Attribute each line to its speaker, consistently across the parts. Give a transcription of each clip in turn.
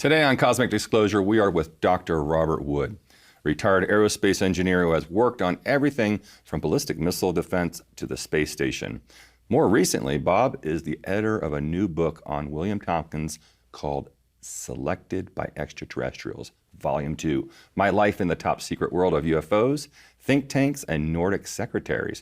Speaker 1: Today on Cosmic Disclosure, we are with Dr. Robert Wood, retired aerospace engineer who has worked on everything from ballistic missile defense to the space station. More recently, Bob is the editor of a new book on William Tompkins called Selected by Extraterrestrials, Volume 2, My Life in the Top Secret World of UFOs, Think Tanks, and Nordic Secretaries.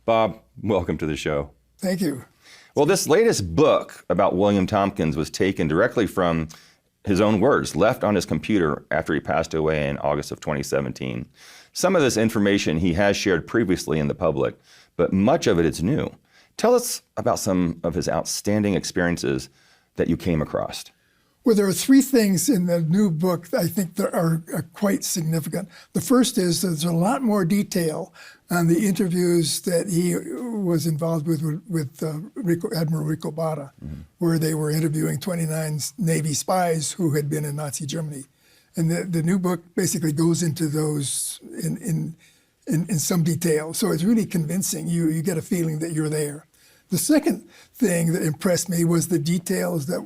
Speaker 1: Bob, welcome to the show.
Speaker 2: Thank you.
Speaker 1: Well, this latest book about William Tompkins was taken directly from his own words, left on his computer after he passed away in August of 2017. Some of this information he has shared previously in the public, but much of it is new. Tell us about some of his outstanding experiences that you came across.
Speaker 2: Well, there are three things in the new book that I think that are quite significant. The first is that there's a lot more detail on the interviews that he was involved with Admiral Rico Bada, where they were interviewing 29 Navy spies who had been in Nazi Germany. And the new book basically goes into those in some detail. So it's really convincing. You get a feeling that you're there. The second thing that impressed me was the details that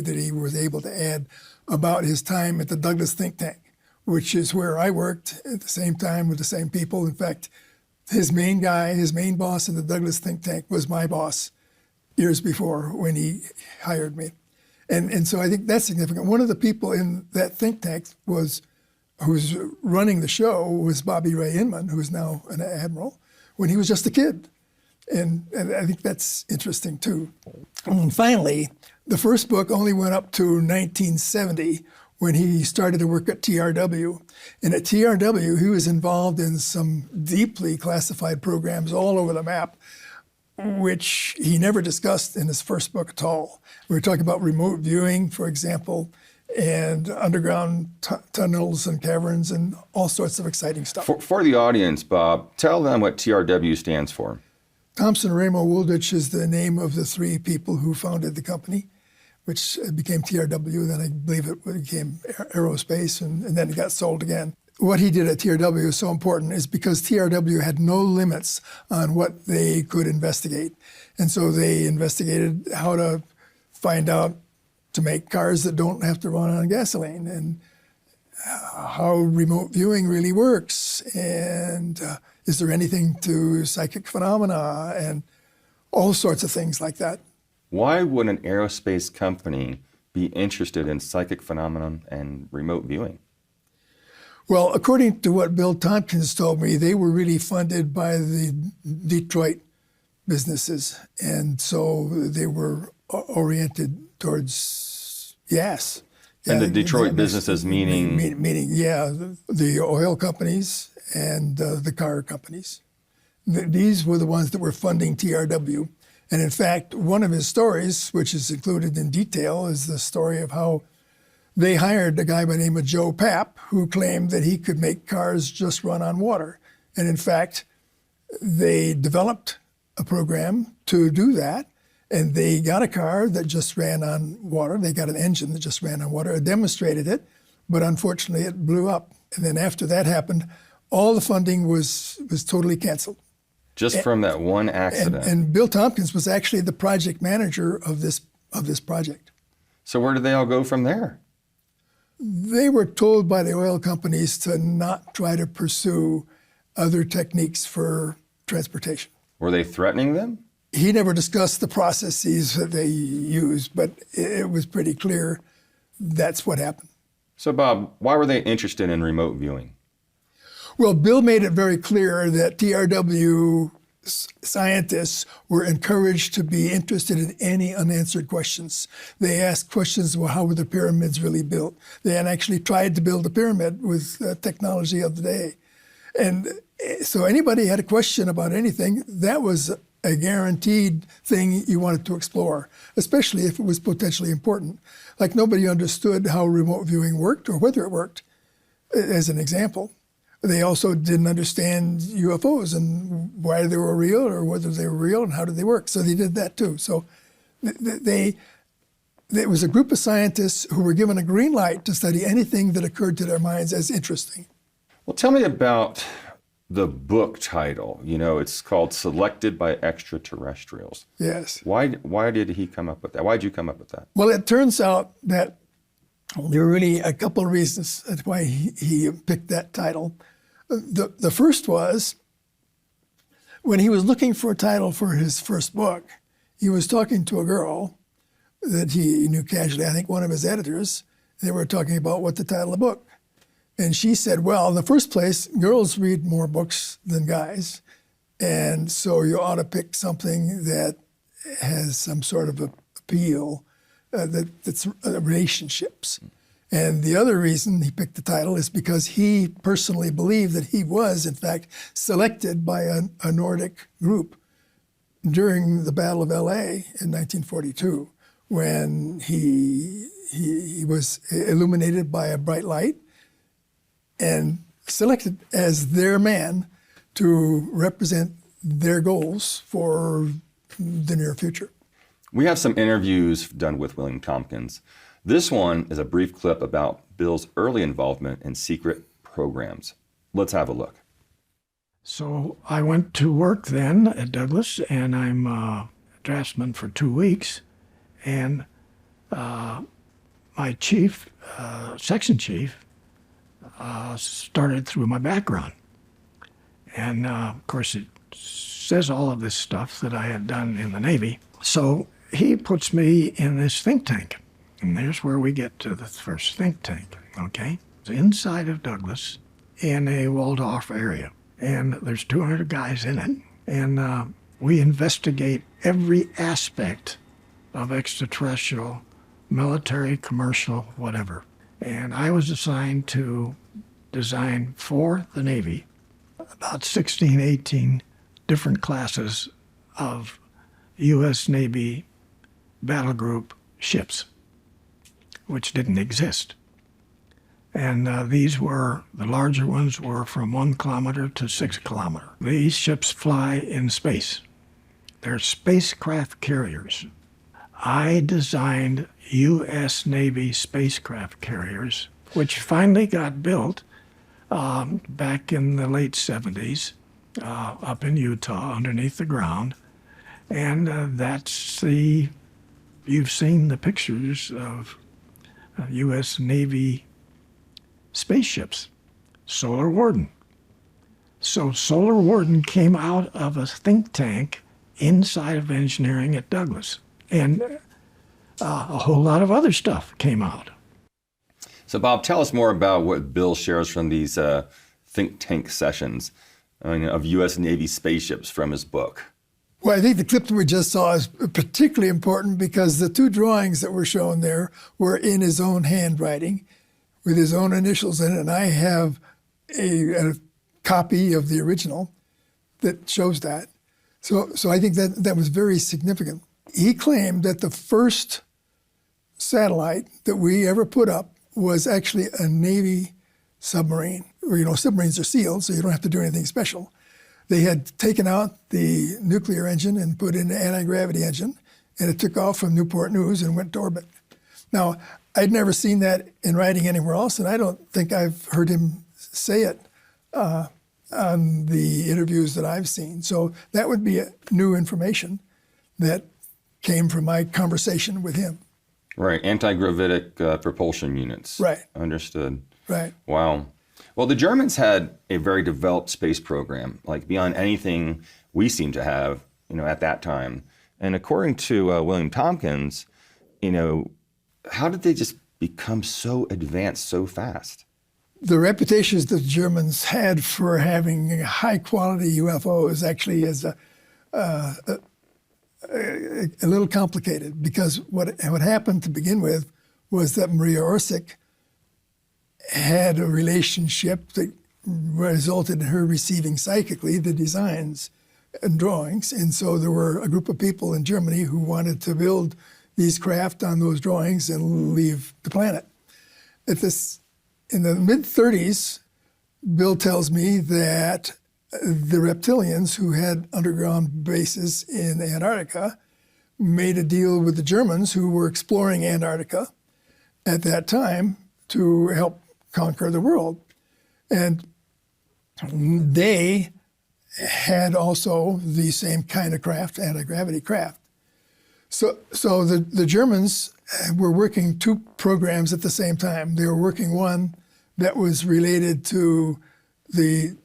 Speaker 2: he was able to add about his time at the Douglas think tank, which is where I worked at the same time with the same people. In fact, his main boss in the Douglas think tank was my boss years before when he hired me. And so I think that's significant. One of the people in that think tank who's running the show was Bobby Ray Inman, who is now an admiral, when he was just a kid. And I think that's interesting too. And finally, the first book only went up to 1970 when he started to work at TRW. And at TRW, he was involved in some deeply classified programs all over the map, which he never discussed in his first book at all. We were talking about remote viewing, for example, and underground tunnels and caverns and all sorts of exciting stuff.
Speaker 1: For the audience, Bob, tell them what TRW stands for.
Speaker 2: Thompson Ramo Wooldridge is the name of the three people who founded the company, which became TRW. Then I believe it became Aerospace, and then it got sold again. What he did at TRW is so important is because TRW had no limits on what they could investigate. And so they investigated how to find out to make cars that don't have to run on gasoline, and how remote viewing really works, and is there anything to psychic phenomena, and all sorts of things like that.
Speaker 1: Why would an aerospace company be interested in psychic phenomena and remote viewing?
Speaker 2: Well, according to what Bill Tompkins told me, they were really funded by the Detroit businesses, and so they were oriented towards gas.
Speaker 1: And the Detroit businesses meaning?
Speaker 2: Meaning, the oil companies and the car companies. These were the ones that were funding TRW. And in fact, one of his stories, which is included in detail, is the story of how they hired a guy by the name of Joe Papp, who claimed that he could make cars just run on water. And in fact, they developed a program to do that. And they got a car that just ran on water. They got an engine that just ran on water. It demonstrated it, but unfortunately it blew up. And then after that happened, all the funding was totally canceled.
Speaker 1: Just from that one accident.
Speaker 2: And Bill Tompkins was actually the project manager of this project.
Speaker 1: So where did they all go from there?
Speaker 2: They were told by the oil companies to not try to pursue other techniques for transportation.
Speaker 1: Were they threatening them?
Speaker 2: He never discussed the processes that they used, but it was pretty clear that's what happened.
Speaker 1: So Bob, why were they interested in remote viewing?
Speaker 2: Well, Bill made it very clear that TRW scientists were encouraged to be interested in any unanswered questions. They asked questions, well, how were the pyramids really built? They had actually tried to build a pyramid with the technology of the day. And so anybody had a question about anything, that was a guaranteed thing you wanted to explore, especially if it was potentially important. Like nobody understood how remote viewing worked or whether it worked, as an example. They also didn't understand UFOs and why they were real or whether they were real and how did they work. So they did that too. So there was a group of scientists who were given a green light to study anything that occurred to their minds as interesting.
Speaker 1: Well, tell me about the book title. You know, it's called Selected by Extraterrestrials.
Speaker 2: Yes.
Speaker 1: Why did he come up with that? Why did you come up with that?
Speaker 2: Well, it turns out that There were really a couple of reasons that's why he picked that title. The first was when he was looking for a title for his first book, he was talking to a girl that he knew casually, I think one of his editors. They were talking about what the title of the book. And she said, well, in the first place, girls read more books than guys. And so you ought to pick something that has some sort of appeal, that's relationships. And the other reason he picked the title is because he personally believed that he was, in fact, selected by a Nordic group during the Battle of L.A. in 1942, when he was illuminated by a bright light and selected as their man to represent their goals for the near future.
Speaker 1: We have some interviews done with William Tompkins. This one is a brief clip about Bill's early involvement in secret programs. Let's have a look.
Speaker 3: So I went to work then at Douglas, and I'm a draftsman for 2 weeks. And my chief, section chief, started through my background. And of course, it says all of this stuff that I had done in the Navy. So he puts me in this think tank. And there's where we get to the first think tank, okay? It's inside of Douglas in a walled-off area. And there's 200 guys in it. And we investigate every aspect of extraterrestrial, military, commercial, whatever. And I was assigned to design for the Navy about 16, 18 different classes of U.S. Navy battle group ships, which didn't exist. And these were, the larger ones were from 1 kilometer to 6 kilometer. These ships fly in space. They're spacecraft carriers. I designed U.S. Navy spacecraft carriers, which finally got built back in the late 70s up in Utah underneath the ground. And you've seen the pictures of U.S. Navy spaceships, Solar Warden. So Solar Warden came out of a think tank inside of engineering at Douglas. And a whole lot of other stuff came out.
Speaker 1: So Bob, tell us more about what Bill shares from these think tank sessions of U.S. Navy spaceships from his book.
Speaker 2: Well, I think the clip that we just saw is particularly important because the 2 drawings that were shown there were in his own handwriting with his own initials in it. And I have a copy of the original that shows that. So I think that was very significant. He claimed that the first satellite that we ever put up was actually a Navy submarine. Where, submarines are sealed, so you don't have to do anything special. They had taken out the nuclear engine and put in an anti-gravity engine, and it took off from Newport News and went to orbit. Now, I'd never seen that in writing anywhere else, and I don't think I've heard him say it on the interviews that I've seen. So that would be new information that came from my conversation with him.
Speaker 1: Right, anti-gravitic propulsion units.
Speaker 2: Right.
Speaker 1: Understood.
Speaker 2: Right.
Speaker 1: Wow. Well, the Germans had a very developed space program, like beyond anything we seem to have, at that time. And according to William Tompkins, how did they just become so advanced so fast?
Speaker 2: The reputations that the Germans had for having high-quality UFOs actually is a little complicated, because what happened to begin with was that Maria Orsic had a relationship that resulted in her receiving psychically the designs and drawings. And so there were a group of people in Germany who wanted to build these craft on those drawings and leave the planet. In the mid-30s, Bill tells me that the reptilians who had underground bases in Antarctica made a deal with the Germans who were exploring Antarctica at that time to help conquer the world. And they had also the same kind of craft, anti-gravity craft. So the Germans were working two programs at the same time. They were working one that was related to the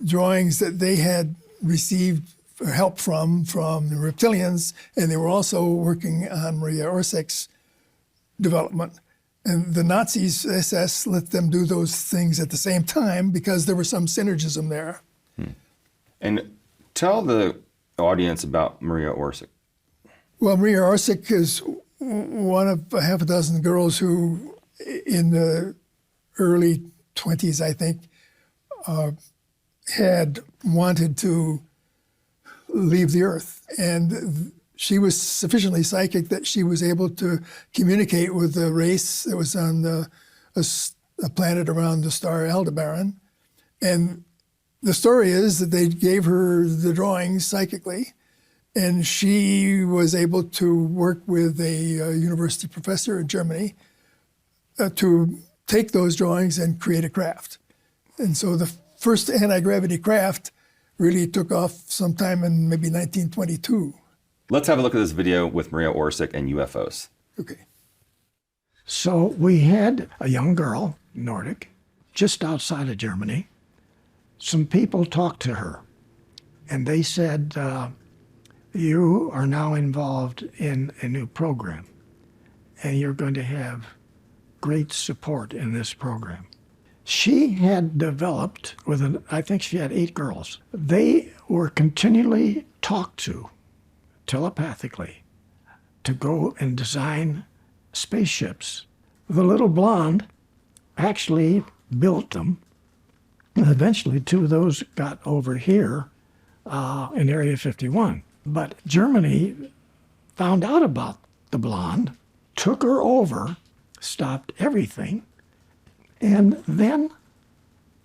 Speaker 2: drawings that they had received help from the reptilians, and they were also working on Maria Orsich's development. And the Nazis, SS, let them do those things at the same time because there was some synergism there.
Speaker 1: And tell the audience about Maria Orsich.
Speaker 2: Well, Maria Orsich is one of a half a dozen girls who, in the early 20s, I think, had wanted to leave the Earth. And she was sufficiently psychic that she was able to communicate with the race that was on a planet around the star Aldebaran. And the story is that they gave her the drawings psychically, and she was able to work with a university professor in Germany to take those drawings and create a craft. And so the first anti-gravity craft really took off sometime in maybe 1922.
Speaker 1: Let's have a look at this video with Maria Orsich and UFOs.
Speaker 2: Okay.
Speaker 3: So we had a young girl, Nordic, just outside of Germany. Some people talked to her, and they said, you are now involved in a new program, and you're going to have great support in this program. She had developed, I think she had 8 girls. They were continually talked to telepathically to go and design spaceships. The little blonde actually built them. Eventually, 2 of those got over here in Area 51. But Germany found out about the blonde, took her over, stopped everything, and then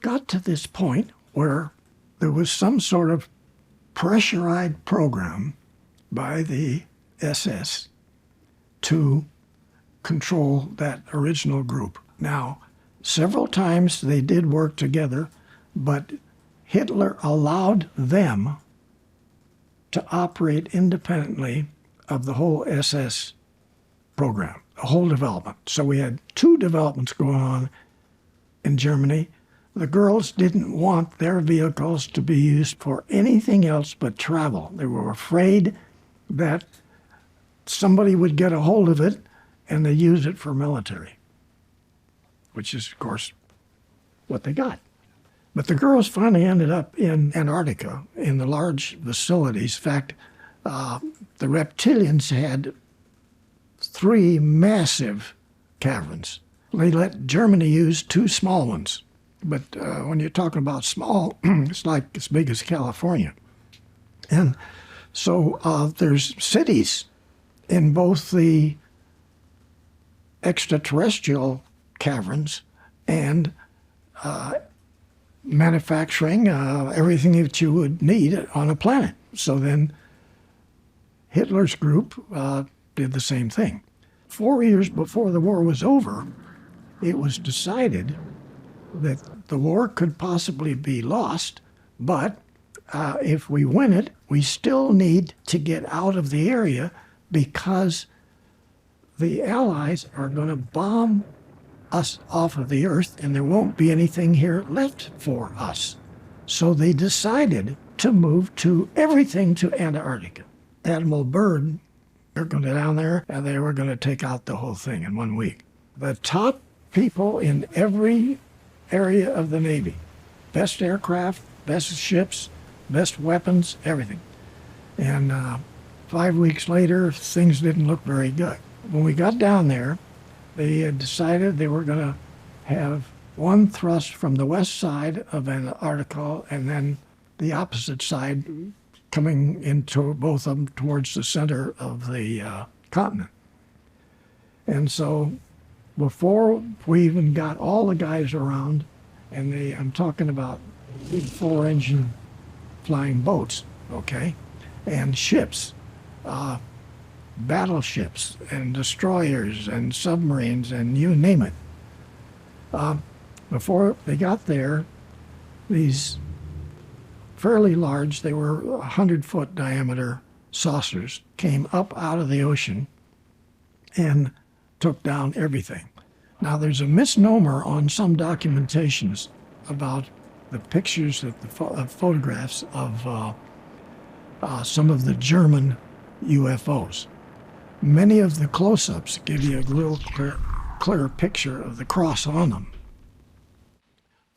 Speaker 3: got to this point where there was some sort of pressurized program by the SS to control that original group. Now, several times they did work together, but Hitler allowed them to operate independently of the whole SS program, the whole development. So we had 2 developments going on in Germany. The girls didn't want their vehicles to be used for anything else but travel. They were afraid that somebody would get a hold of it and they use it for military, which is, of course, what they got. But the girls finally ended up in Antarctica in the large facilities. In fact, the reptilians had 3 massive caverns. They let Germany use 2 small ones. But when you're talking about small, it's like as big as California. And so there's cities in both the extraterrestrial caverns and manufacturing everything that you would need on a planet. So then Hitler's group did the same thing. 4 years before the war was over, it was decided that the war could possibly be lost, but if we win it, we still need to get out of the area because the Allies are going to bomb us off of the Earth and there won't be anything here left for us. So they decided to move everything to Antarctica. Admiral Byrd, they're going to down there and they were going to take out the whole thing in 1 week. The top people in every area of the Navy, best aircraft, best ships, best weapons, everything. And 5 weeks later, things didn't look very good. When we got down there, they had decided they were going to have one thrust from the west side of Antarctica and then the opposite side coming into both of them towards the center of the continent. And so before we even got all the guys around, and I'm talking about big 4-engine flying boats, okay, and ships, battleships and destroyers and submarines and you name it. Before they got there, these fairly large, they were 100-foot diameter saucers came up out of the ocean and took down everything. Now, there's a misnomer on some documentations about the pictures, of photographs of some of the German UFOs. Many of the close-ups give you a real clear picture of the cross on them.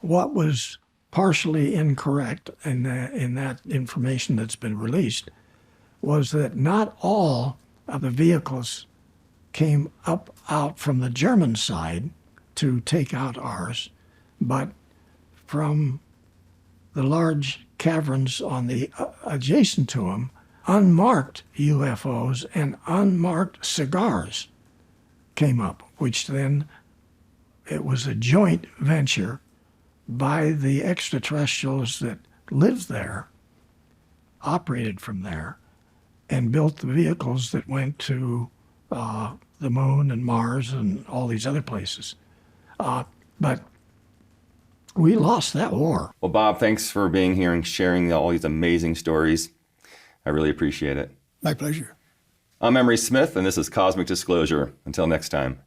Speaker 3: What was partially incorrect in that information that's been released was that not all of the vehicles came out from the German side to take out ours, but from the large caverns on the adjacent to them, unmarked UFOs and unmarked cigars came up, which then it was a joint venture by the extraterrestrials that lived there, operated from there, and built the vehicles that went to the moon and Mars and all these other places. But we lost that war.
Speaker 1: Well, Bob, thanks for being here and sharing all these amazing stories. I really appreciate it.
Speaker 2: My pleasure.
Speaker 1: I'm Emery Smith, and this is Cosmic Disclosure. Until next time.